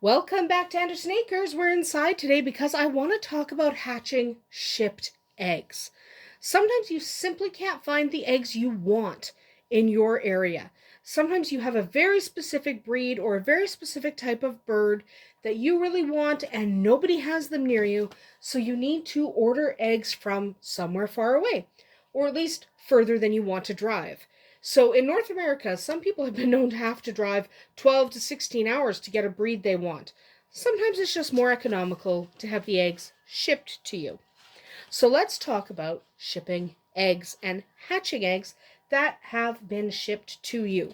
Welcome back to Andersen Acres. We're inside today because I want to talk about hatching shipped eggs. Sometimes you simply can't find the eggs you want in your area. Sometimes you have a very specific breed or a very specific type of bird that you really want and nobody has them near you, so you need to order eggs from somewhere far away, or at least further than you want to drive. So in North America, some people have been known to have to drive 12 to 16 hours to get a breed they want. Sometimes it's just more economical to have the eggs shipped to you. So let's talk about shipping eggs and hatching eggs that have been shipped to you.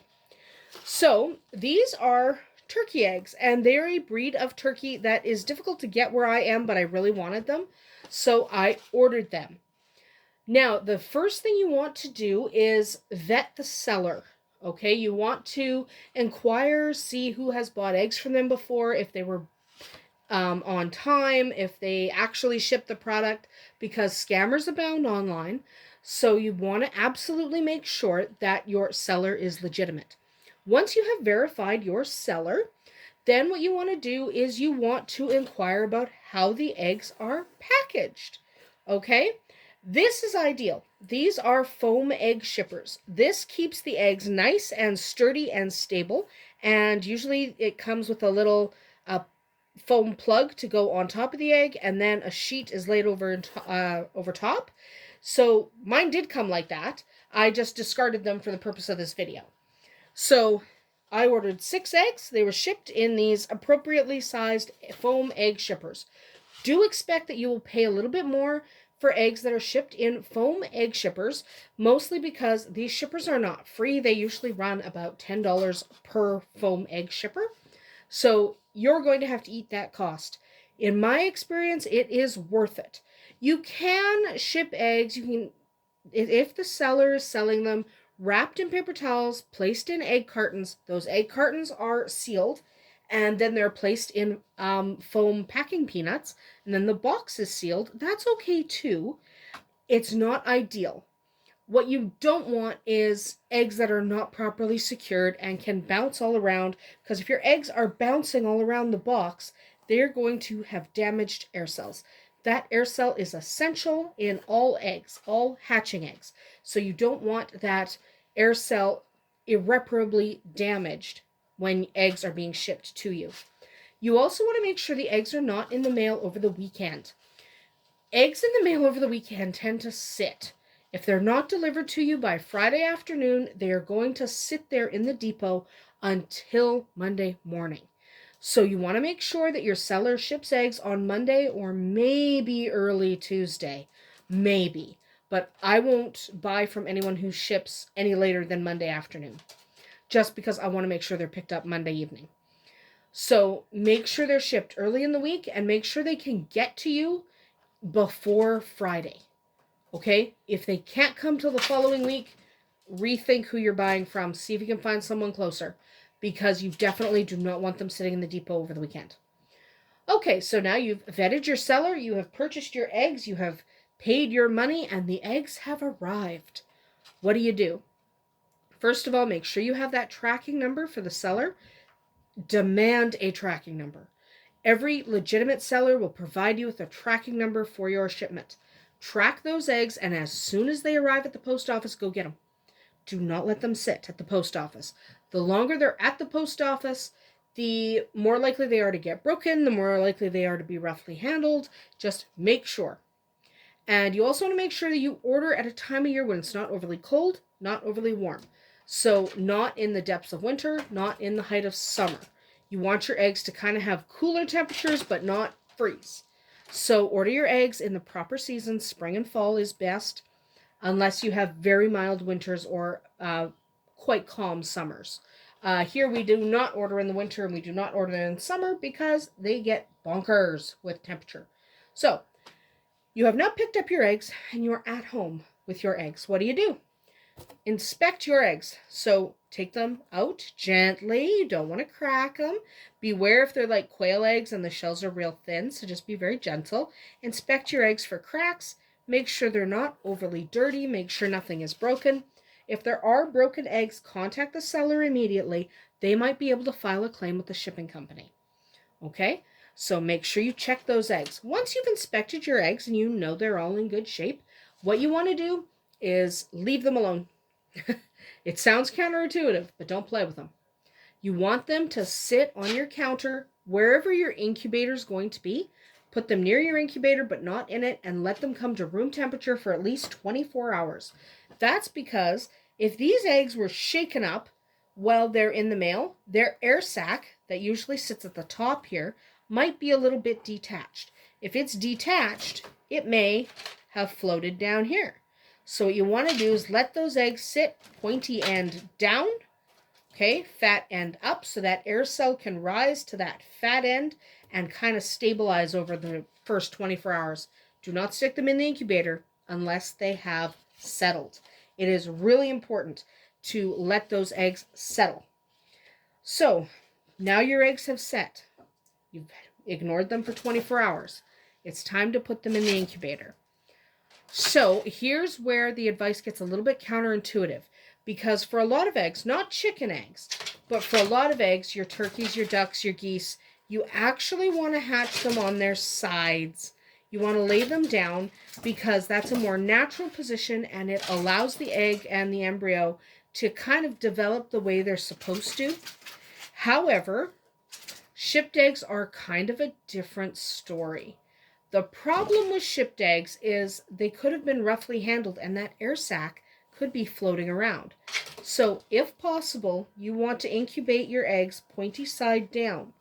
So these are turkey eggs, and they're a breed of turkey that is difficult to get where I am, but I really wanted them, so I ordered them. Now, the first thing you want to do is vet the seller. Okay, you want to inquire, see who has bought eggs from them before, if they were on time, if they actually shipped the product, because scammers abound online. So you want to absolutely make sure that your seller is legitimate. Once you have verified your seller, then what you want to do is you want to inquire about how the eggs are packaged. Okay? This is ideal. These are foam egg shippers. This keeps the eggs nice and sturdy and stable, and usually it comes with a little foam plug to go on top of the egg, and then a sheet is laid over top. So mine did come like that. I just discarded them for the purpose of this video. So I ordered 6 eggs. They were shipped in these appropriately sized foam egg shippers. Do expect that you will pay a little bit more for eggs that are shipped in foam egg shippers, mostly because these shippers are not free. They usually run about $10 per foam egg shipper. So you're going to have to eat that cost. In my experience, it is worth it. You can ship eggs. You can, if the seller is selling them wrapped in paper towels, placed in egg cartons. Those egg cartons are sealed, and then they're placed in foam packing peanuts, and then the box is sealed. That's okay too. It's not ideal. What you don't want is eggs that are not properly secured and can bounce all around, because if your eggs are bouncing all around the box, they're going to have damaged air cells. That air cell is essential in all eggs, all hatching eggs. So you don't want that air cell irreparably damaged when eggs are being shipped to you. You also want to make sure the eggs are not in the mail over the weekend. Eggs in the mail over the weekend tend to sit. If they're not delivered to you by Friday afternoon, they are going to sit there in the depot until Monday morning. So you want to make sure that your seller ships eggs on Monday or maybe early Tuesday. Maybe. But I won't buy from anyone who ships any later than Monday afternoon, just because I want to make sure they're picked up Monday evening. So make sure they're shipped early in the week and make sure they can get to you before Friday. Okay? If they can't come till the following week, rethink who you're buying from. See if you can find someone closer, because you definitely do not want them sitting in the depot over the weekend. Okay, so now you've vetted your seller, you have purchased your eggs, you have paid your money, and the eggs have arrived. What do? First of all, make sure you have that tracking number for the seller. Demand a tracking number. Every legitimate seller will provide you with a tracking number for your shipment. Track those eggs, and as soon as they arrive at the post office, go get them. Do not let them sit at the post office. The longer they're at the post office, the more likely they are to get broken, the more likely they are to be roughly handled. Just make sure. And you also want to make sure that you order at a time of year when it's not overly cold, not overly warm. So not in the depths of winter, not in the height of summer. You want your eggs to kind of have cooler temperatures, but not freeze. So order your eggs in the proper seasons. Spring and fall is best, unless you have very mild winters or quite calm summers. Here we do not order in the winter, and we do not order in summer because they get bonkers with temperature. So you have now picked up your eggs and you're at home with your eggs. What do? Inspect your eggs. So take them out gently. You don't want to crack them. Beware if they're like quail eggs and the shells are real thin, so just be very gentle. Inspect your eggs for cracks. Make sure they're not overly dirty. Make sure nothing is broken. If there are broken eggs, contact the seller immediately. They might be able to file a claim with the shipping company. Okay, so make sure you check those eggs. Once you've inspected your eggs and you know they're all in good shape, what you want to do is leave them alone. It sounds counterintuitive, but don't play with them. You want them to sit on your counter wherever your incubator is going to be. Put them near your incubator, but not in it, and let them come to room temperature for at least 24 hours. That's because if these eggs were shaken up while they're in the male, their air sac that usually sits at the top here might be a little bit detached. If it's detached, it may have floated down here. So what you want to do is let those eggs sit pointy end down, okay, fat end up, so that air cell can rise to that fat end and kind of stabilize over the first 24 hours. Do not stick them in the incubator unless they have settled. It is really important to let those eggs settle. So now your eggs have set. You've ignored them for 24 hours. It's time to put them in the incubator. So here's where the advice gets a little bit counterintuitive, because for a lot of eggs, not chicken eggs, but for a lot of eggs, your turkeys, your ducks, your geese, you actually want to hatch them on their sides. You want to lay them down because that's a more natural position and it allows the egg and the embryo to kind of develop the way they're supposed to. However, shipped eggs are kind of a different story. The problem with shipped eggs is they could have been roughly handled and that air sac could be floating around. So if possible, you want to incubate your eggs pointy side down.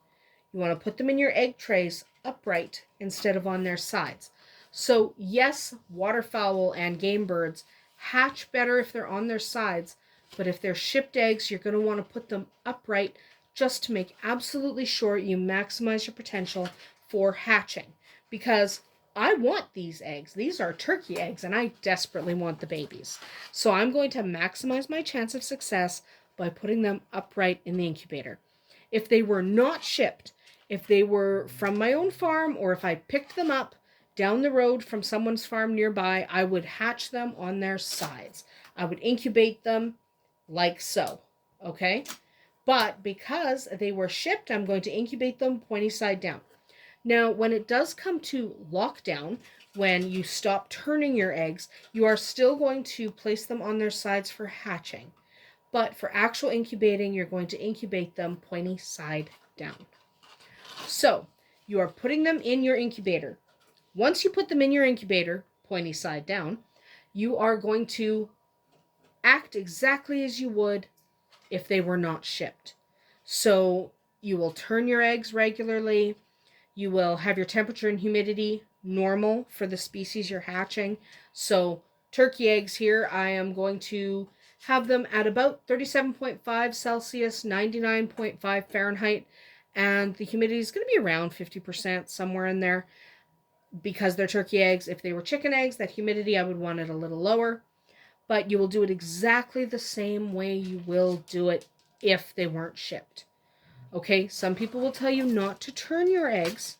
You want to put them in your egg trays upright instead of on their sides. So yes, waterfowl and game birds hatch better if they're on their sides, but if they're shipped eggs, you're going to want to put them upright just to make absolutely sure you maximize your potential for hatching. Because I want these eggs. These are turkey eggs, and I desperately want the babies. So I'm going to maximize my chance of success by putting them upright in the incubator. If they were not shipped, if they were from my own farm, or if I picked them up down the road from someone's farm nearby, I would hatch them on their sides. I would incubate them like so, okay? But because they were shipped, I'm going to incubate them pointy side down. Now, when it does come to lockdown, when you stop turning your eggs, you are still going to place them on their sides for hatching. But for actual incubating, you're going to incubate them pointy side down. So, you are putting them in your incubator. Once you put them in your incubator, pointy side down, you are going to act exactly as you would if they were not shipped. So, you will turn your eggs regularly. You will have your temperature and humidity normal for the species you're hatching. So turkey eggs here, I am going to have them at about 37.5 Celsius, 99.5 Fahrenheit, and the humidity is going to be around 50%, somewhere in there, because they're turkey eggs. If they were chicken eggs, that humidity, I would want it a little lower. But you will do it exactly the same way you will do it if they weren't shipped. Okay, some people will tell you not to turn your eggs,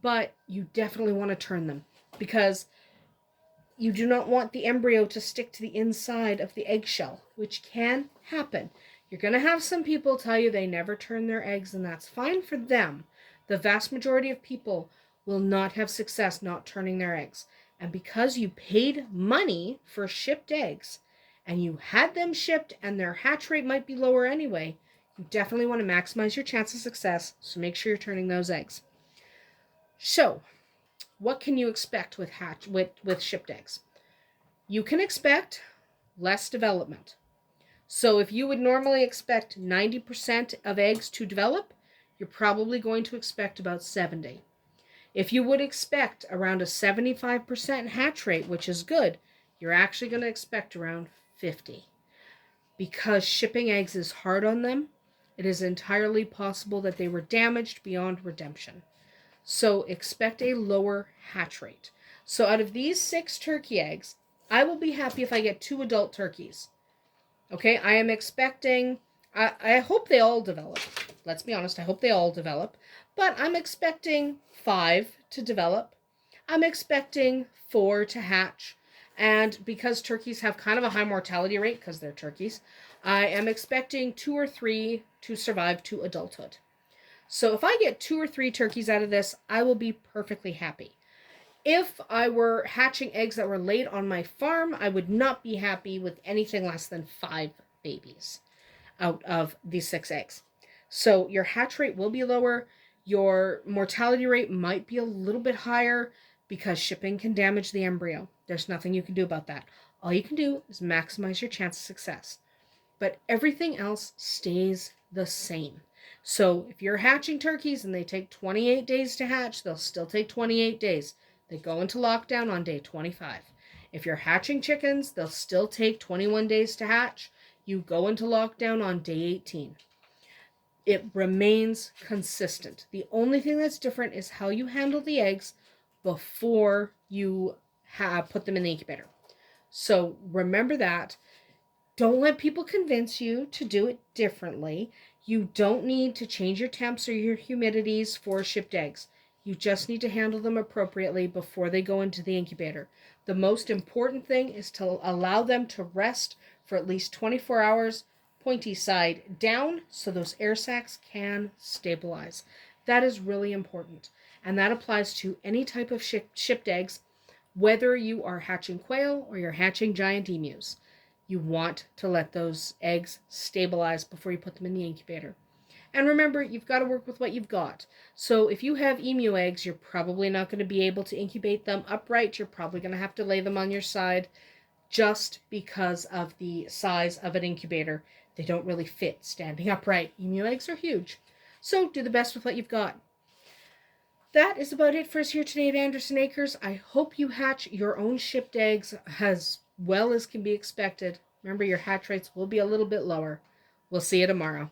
but you definitely want to turn them because you do not want the embryo to stick to the inside of the eggshell, which can happen. You're going to have some people tell you they never turn their eggs, and that's fine for them. The vast majority of people will not have success not turning their eggs. And because you paid money for shipped eggs, and you had them shipped and their hatch rate might be lower anyway, you definitely want to maximize your chance of success, so make sure you're turning those eggs. So, what can you expect with shipped eggs? You can expect less development. So if you would normally expect 90% of eggs to develop, you're probably going to expect about 70. If you would expect around a 75% hatch rate, which is good, you're actually going to expect around 50. Because shipping eggs is hard on them, it is entirely possible that they were damaged beyond redemption. So expect a lower hatch rate. So out of these 6 turkey eggs, I will be happy if I get 2 adult turkeys. Okay, I am expecting, I hope they all develop. Let's be honest, I hope they all develop. But I'm expecting 5 to develop. I'm expecting 4 to hatch. And because turkeys have kind of a high mortality rate, because they're turkeys, I am expecting 2 or 3 to survive to adulthood. So if I get 2 or 3 turkeys out of this, I will be perfectly happy. If I were hatching eggs that were laid on my farm, I would not be happy with anything less than 5 babies out of these 6 eggs. So your hatch rate will be lower. Your mortality rate might be a little bit higher because shipping can damage the embryo. There's nothing you can do about that. All you can do is maximize your chance of success. But everything else stays the same. So if you're hatching turkeys and they take 28 days to hatch, they'll still take 28 days. They go into lockdown on day 25. If you're hatching chickens, they'll still take 21 days to hatch. You go into lockdown on day 18. It remains consistent. The only thing that's different is how you handle the eggs before you put them in the incubator. So remember that. Don't let people convince you to do it differently. You don't need to change your temps or your humidities for shipped eggs. You just need to handle them appropriately before they go into the incubator. The most important thing is to allow them to rest for at least 24 hours, pointy side down, so those air sacs can stabilize. That is really important. And that applies to any type of shipped eggs, whether you are hatching quail or you're hatching giant emus. You want to let those eggs stabilize before you put them in the incubator. And remember, you've got to work with what you've got. So if you have emu eggs, you're probably not going to be able to incubate them upright. You're probably going to have to lay them on your side just because of the size of an incubator. They don't really fit standing upright. Emu eggs are huge. So do the best with what you've got. That is about it for us here today at Andersen Acres. I hope you hatch your own shipped eggs as well as can be expected. Remember, your hatch rates will be a little bit lower. We'll see you tomorrow.